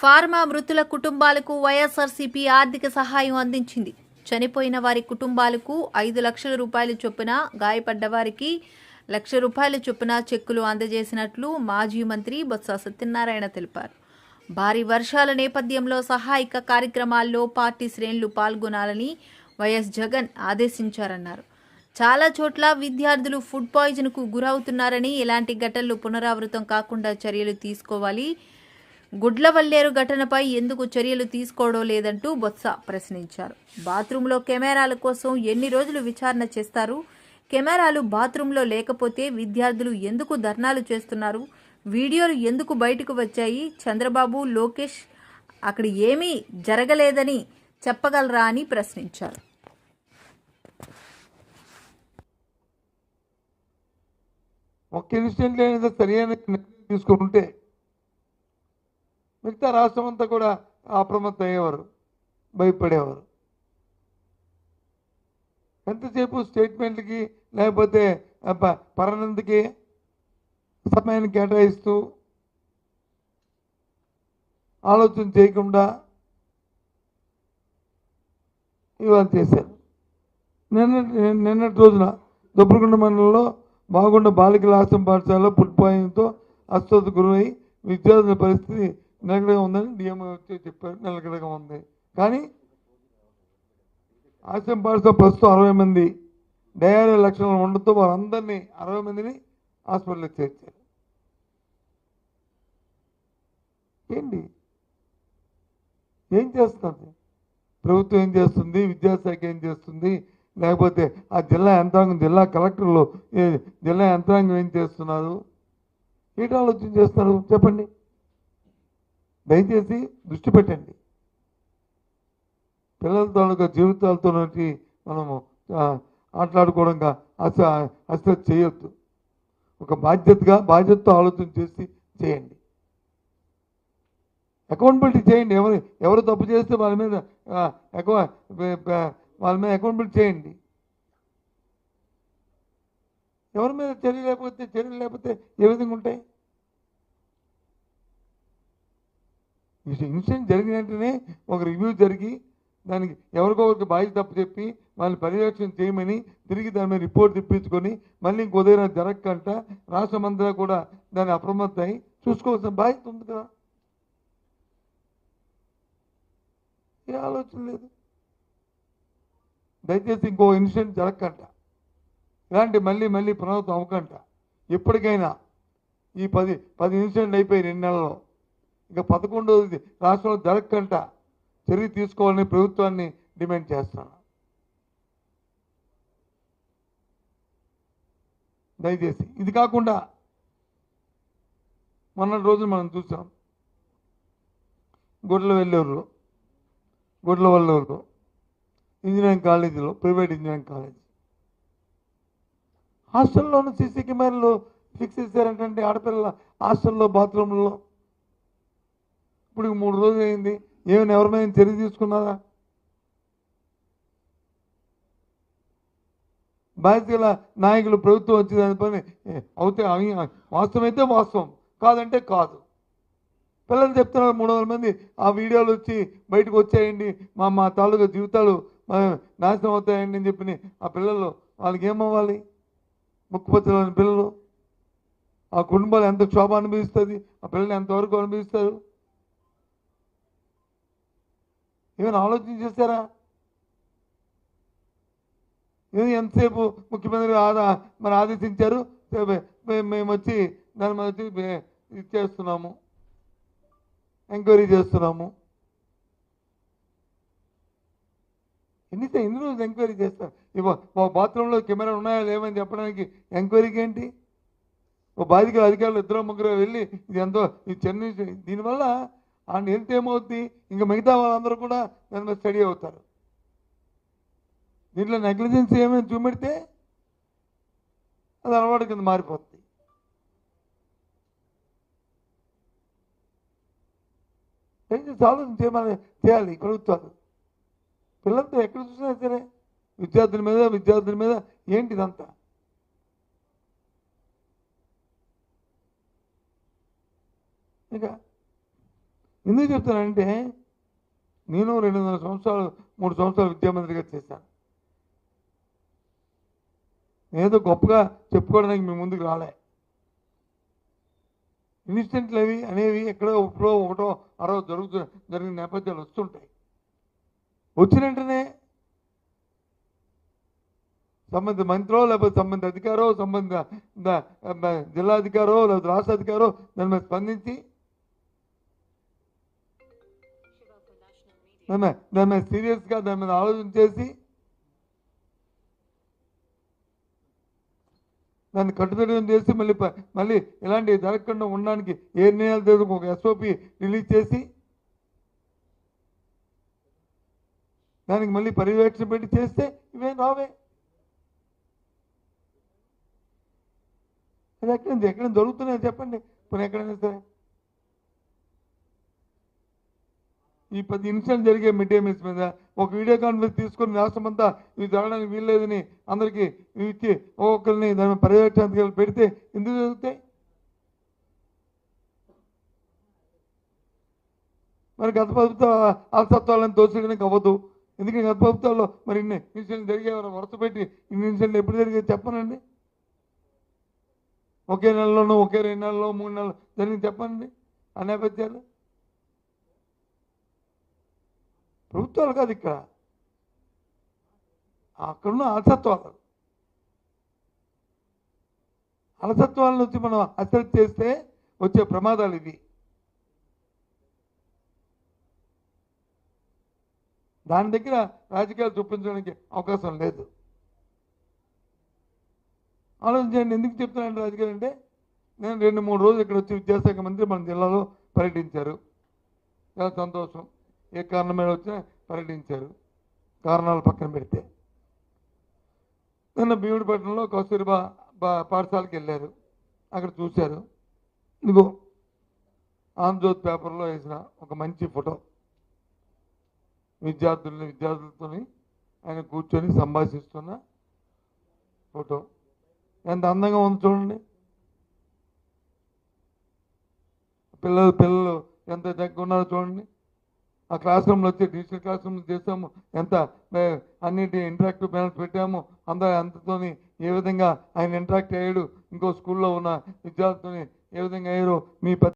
Pharma మృతుల కుటుంబాలకు వైఎస్ఆర్సీపీ ఆర్థిక సహాయం అందించింది. చనిపోయిన వారి కుటుంబాలకు 5 లక్షల రూపాయల చొప్పున, గాయపడ్డ వారికి 1 లక్ష రూపాయల చొప్పున చెక్కులు అందజేసినట్లు మాజీ మంత్రి బొత్స సత్యనారాయణ తెలిపారు. భారీ వర్షాల నేపథ్యంలో సహాయక కార్యక్రమాల్లో పార్టీ శ్రేణులు పాల్గొనాలని వైఎస్ జగన్ ఆదేశించారన్నారు. చాలా చోట్ల విద్యార్థులు ఫుడ్ పాయిజన్కు గురవుతున్నారని, ఇలాంటి ఘటనలు పునరావృతం కాకుండా చర్యలు తీసుకోవాలి. గుడ్లవల్లేరు ఘటనపై ఎందుకు చర్యలు తీసుకోవడం లేదంటూ బొత్స ప్రశ్నించారు. బాత్రూంలో కెమెరాల కోసం ఎన్ని రోజులు విచారణ చేస్తారు? కెమెరాలు బాత్రూంలో లేకపోతే విద్యార్థులు ఎందుకు ధర్నాలు చేస్తున్నారు? వీడియోలు ఎందుకు బయటకు వచ్చాయి? చంద్రబాబు, లోకేష్ అక్కడ ఏమీ జరగలేదని చెప్పగలరా అని ప్రశ్నించారు. ఒక్క ఇన్సిడెంట్ లేని సరైన తీసుకుంటే మిగతా రాష్ట్రం అంతా కూడా అప్రమత్తం అయ్యేవారు, భయపడేవారు. ఎంతసేపు స్టేట్మెంట్లకి లేకపోతే పరనందుకి సమయాన్ని కేటాయిస్తూ ఆలోచన చేయకుండా ఇవాళ చేశారు. నిన్నటి రోజున దుబ్బలగుండ మండలంలో బాగుండ బాలికల ఆశ్రమ పాఠశాలలో ఫుడ్ పాయిజన్తో అస్వస్థత గురై విద్యార్థుల పరిస్థితి నిలకడగా ఉందని డిఎంఓ వచ్చి చెప్పారు. నిలకడగా ఉంది. కానీ ఆశ్రమ పాఠశాల ప్రస్తుతం 60 మంది డయేరియా లక్షణాలు ఉండడంతో వారందరినీ 60 మందిని హాస్పిటల్కి చేర్చారు. ఏంటి ఏం చేస్తుంది ప్రభుత్వం? ఏం చేస్తుంది? విద్యాశాఖ ఏం చేస్తుంది? లేకపోతే ఆ జిల్లా యంత్రాంగం, జిల్లా కలెక్టర్లు, జిల్లా యంత్రాంగం ఏం చేస్తున్నారు? ఏంటి ఆలోచన చేస్తున్నారు చెప్పండి. దయచేసి దృష్టి పెట్టండి. పిల్లల తాలూకా జీవితాలతో మనము ఆటలాడుకోవడంగా అసలు చేయొద్దు. ఒక బాధ్యతతో ఆలోచన చేసి చేయండి. అకౌంటబిలిటీ చేయండి. ఎవరు తప్పు చేస్తే వాళ్ళ మీద అకౌంటబిలిటీ చేయండి. ఎవరి మీద చర్యలు లేకపోతే ఏ విధంగా ఉంటాయి? ఇన్సిడెంట్ జరిగిన వెంటనే ఒక రివ్యూ జరిగి దానికి ఎవరికొకరికి బాధ్యత తప్పు చెప్పి వాళ్ళని పర్యవేక్షణ చేయమని తిరిగి దాని మీద రిపోర్ట్ తెప్పించుకొని మళ్ళీ ఇంకో ఉదయం జరగకంట రాష్ట్రమంతా కూడా దాన్ని అప్రమత్తం అయి చూసుకోవాల్సిన బాధ్యత ఉంది కదా. ఏ ఆలోచన లేదు. దయచేసి ఇంకో ఇన్సిడెంట్ జరగకంట, ఇలాంటి మళ్ళీ పునరావృతం అవ్వకంట. ఎప్పటికైనా ఈ 10 ఇన్సిడెంట్లు అయిపోయి 2 నెలల్లో, ఇక 11వ రాష్ట్రంలో జరగకంట చర్య తీసుకోవాలని ప్రభుత్వాన్ని డిమాండ్ చేస్తాను. దయచేసి ఇది కాకుండా మొన్నటి రోజు మనం చూసాం గుడ్లవల్లేరులో ఇంజనీరింగ్ కాలేజీలో, ప్రైవేట్ ఇంజనీరింగ్ కాలేజీ హాస్టల్లోనూ సీసీ కెమెరాలు ఫిక్స్ చేశారంటే ఆడపిల్లల హాస్టల్లో బాత్రూంలో. ఇప్పుడు 3 రోజులు అయింది. ఏమైనా ఎవరి మీద చర్య తీసుకున్నారా? బాధ్యతల నాయకులు ప్రభుత్వం వచ్చి దాని పని అవుతే వాస్తవమైతే వాస్తవం, కాదంటే కాదు. పిల్లలు చెప్తున్నారు 300 మంది ఆ వీడియోలు వచ్చి బయటకు వచ్చాయండి, మా తాలూకా జీవితాలు నాశనం అవుతాయండి అని చెప్పి ఆ పిల్లలు వాళ్ళకి ఏమవ్వాలి? ముక్కుపచ్చలని పిల్లలు, ఆ కుటుంబాలు ఎంత క్షోభ అనుభవిస్తుంది, ఆ పిల్లలు ఎంతవరకు అనుభవిస్తారు? ఏమైనా ఆలోచన చేశారా? ఎంతసేపు ముఖ్యమంత్రి మరి ఆదేశించారు, మేము వచ్చి దాని మీద వచ్చి ఇది చేస్తున్నాము, ఎంక్వైరీ చేస్తున్నాము. ఎన్ని రోజులు ఎంక్వైరీ చేస్తారు? మా బాత్రూంలో కెమెరా ఉన్నాయా లేవని చెప్పడానికి ఎంక్వైరీకి ఏంటి? ఓ బాధితుల అధికారులు 2-3 వెళ్ళి ఇది ఎంతో ఈ చెన్నై, దీనివల్ల ఆయన హెల్త్ ఏమవుద్ది? ఇంకా మిగతా వాళ్ళందరూ కూడా దాని మీద స్టడీ అవుతారు. దీంట్లో నెగ్లిజెన్స్ ఏమైనా చూపెడితే అది అలవాటు కింద మారిపోతుంది. దయచేసి ఆలోచన చేయాలి ప్రభుత్వాలు. పిల్లలతో ఎక్కడ చూసినా సరే విద్యార్థుల మీద ఏంటి ఇదంతా? ఇక ఎందుకు చెప్తానంటే నేను 2.5 సంవత్సరాలు 3 సంవత్సరాలు విద్యామంత్రిగా చేశాను. ఏదో గొప్పగా చెప్పుకోవడానికి మీ ముందుకు రాలే. ఇన్సిడెంట్లు అనేవి ఎక్కడో ఇప్పుడు ఒకటో అరవో జరిగిన నేపథ్యాలు వస్తుంటాయి. వచ్చిన వెంటనే సంబంధిత మంత్రో లేకపోతే సంబంధిత అధికారో జిల్లా అధికారో లేకపోతే రాష్ట్ర అధికారో దాని మీద స్పందించి దాని మీద సీరియస్గా దాని మీద ఆలోచన చేసి దాన్ని కట్టుదిట్టం చేసి మళ్ళీ ఇలాంటివి జరగకుండా ఉండడానికి ఏ నిర్ణయాలు తీసుకు ఒక SOP రిలీజ్ చేసి దానికి మళ్ళీ పర్యవేక్షణ పెట్టి చేస్తే ఇవేం రావే. అది ఎక్కడ జరుగుతున్నాయో చెప్పండి. ఇప్పుడు ఎక్కడైనా సరే ఈ 10 ఇన్సిడెంట్ జరిగే మిడ్ డే మీల్స్ మీద ఒక వీడియో కాన్ఫరెన్స్ తీసుకొని రాష్ట్రం అంతా ఇవి జరగడానికి వీల్లేదని అందరికీ ఇచ్చి ఒక్కొక్కరిని దాని పర్యవేక్షణ పెడితే ఎందుకు జరుగుతాయి? మరి గత ప్రభుత్వ అలసత్వాలను తోసేయడానికి అవ్వదు. ఎందుకంటే గత ప్రభుత్వాల్లో మరి ఇన్ని ఇన్సిడెంట్ జరిగే వరుస పెట్టి ఇన్ని ఇన్సిడెంట్లు ఎప్పుడు జరిగేది చెప్పనండి. ఒకే నెలలోనూ ఒకే 2 నెలల్లో 3 నెలలు జరిగింది చెప్పండి. ఆ నేపథ్యాలు ప్రభుత్వాలు కాదు, ఇక్కడ అక్కడున్న అలసత్వాలను వచ్చి మనం అశ్రద్ధ చేస్తే వచ్చే ప్రమాదాలు ఇవి. దాని దగ్గర రాజకీయాలు చూపించడానికి అవకాశం లేదు. ఆలోచించండి. ఎందుకు చెప్తున్నాను రాజకీయాలు అంటే, నేను 2-3 రోజులు ఇక్కడ వచ్చి విద్యాశాఖ మంత్రి మన జిల్లాలో పర్యటించారు. చాలా సంతోషం. ఏ కారణం మీద వచ్చినా పర్యటించారు. కారణాలు పక్కన పెడితే నిన్న భీముడిపట్నంలో కస్తూరిబా పాఠశాలకు వెళ్ళారు. అక్కడ చూశారు. ఇదిగో ఆంధ్రజ్యోతి పేపర్లో వేసిన ఒక మంచి ఫోటో, విద్యార్థులతో ఆయన కూర్చొని సంభాషిస్తున్న ఫోటో. ఎంత అందంగా ఉంది చూడండి. పిల్లలు ఎంత దగ్గర ఉన్నారో చూడండి. ఆ క్లాస్ రూమ్లో వచ్చి డిజిటల్ క్లాస్ రూమ్ చేస్తాము, ఎంత అన్నింటి ఇంటరాక్టివ్ ప్యానల్స్ పెట్టాము. అంతతో ఏ విధంగా ఆయన ఇంటరాక్ట్ అయ్యాడు, ఇంకో స్కూల్లో ఉన్న విద్యార్థులని ఏ విధంగా అయ్యారో మీ